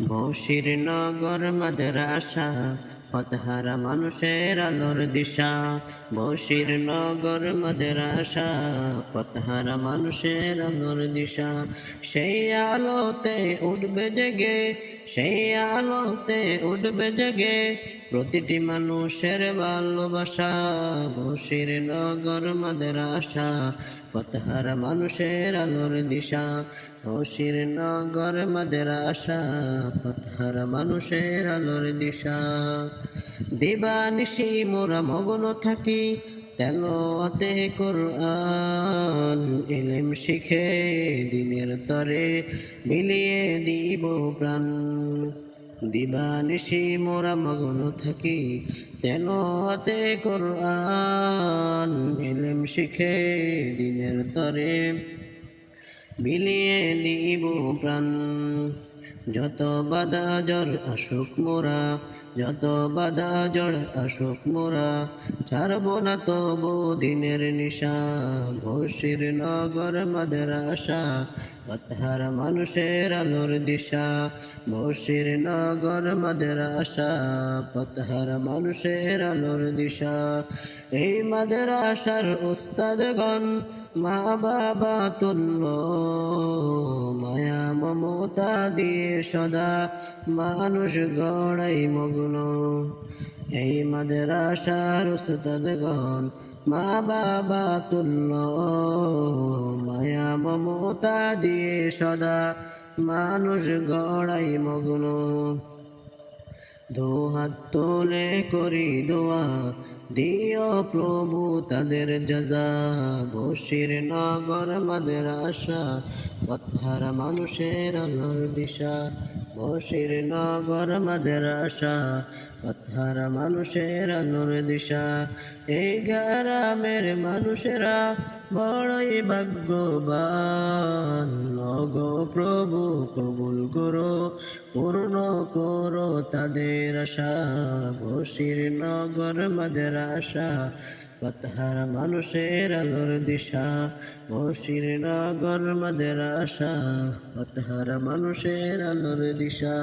বশির নগর মাদ্রাসা পথহারা মানুষের আলোর দিশা। বশির নগর মাদ্রাসা পথহারা মানুষের আলোর দিশা। সেই আলোতে উঠবে জেগে, সেই আলোতে উঠবে জেগে প্রতিটি মানুষের ভালোবাসা। বশির নগর মাদ্রাসা পথহারা মানুষের আলোর দিশা। বশির নগর মাদ্রাসা পথহারা মানুষের আলোর দিশা। দিবানিশি মোরা মগ্ন থাকি তেলাওয়াতে কোরআন। ইলম শিখে দিনের তরে মিলিয়ে দিব প্রাণ। দিবানিশি মোরা মগ্ন থাকি তেলাওয়াতে কোরআন। ইলম শিখে দিনের তরে বিলিয়ে দিব প্রাণ। যত বাধা জ্বর আসুক মোরা, যত বাধা জ্বর আসুক মোরা, ছাড়ব না তবু দিনের নিশা। বশির নগর মাদ্রাসা পথহারা মানুষের আলোর দিশা। বশির নগর মাদ্রাসা পথহারা মানুষের আলোর দিশা। এই মাদ্রাসার উস্তাদগণ মা বাবা তুল্য, মায়া মমতা দিয়ে সদা মানুষ গড়াই মগ্ন। এই মাদ্রাসার উস্তাদগণ মা বাবা তুল্য, মায়া মমতা দিয়ে সদা মানুষ গড়াই মগ্ন। দুহাত তুলে করি দোয়া, দিও প্রভু তাদের জাযা। বশির নগর মাদ্রাসা পথহারা মানুষের আলোর দিশা। বশির নগর মাদ্রাসা পথহারা মানুষের আলোর দিশা। এই গ্রামের মানুষেরা বড়ই ভাগ্যবান। ওগো প্রভু কবুল করো, পূর্ণ করো তাদের আশা। বশির নগর মাদ্রাসা পথহারা মানুষের আলোর দিশা। বশির নগর মাদ্রাসা পথহারা মানুষের আলোর দিশা।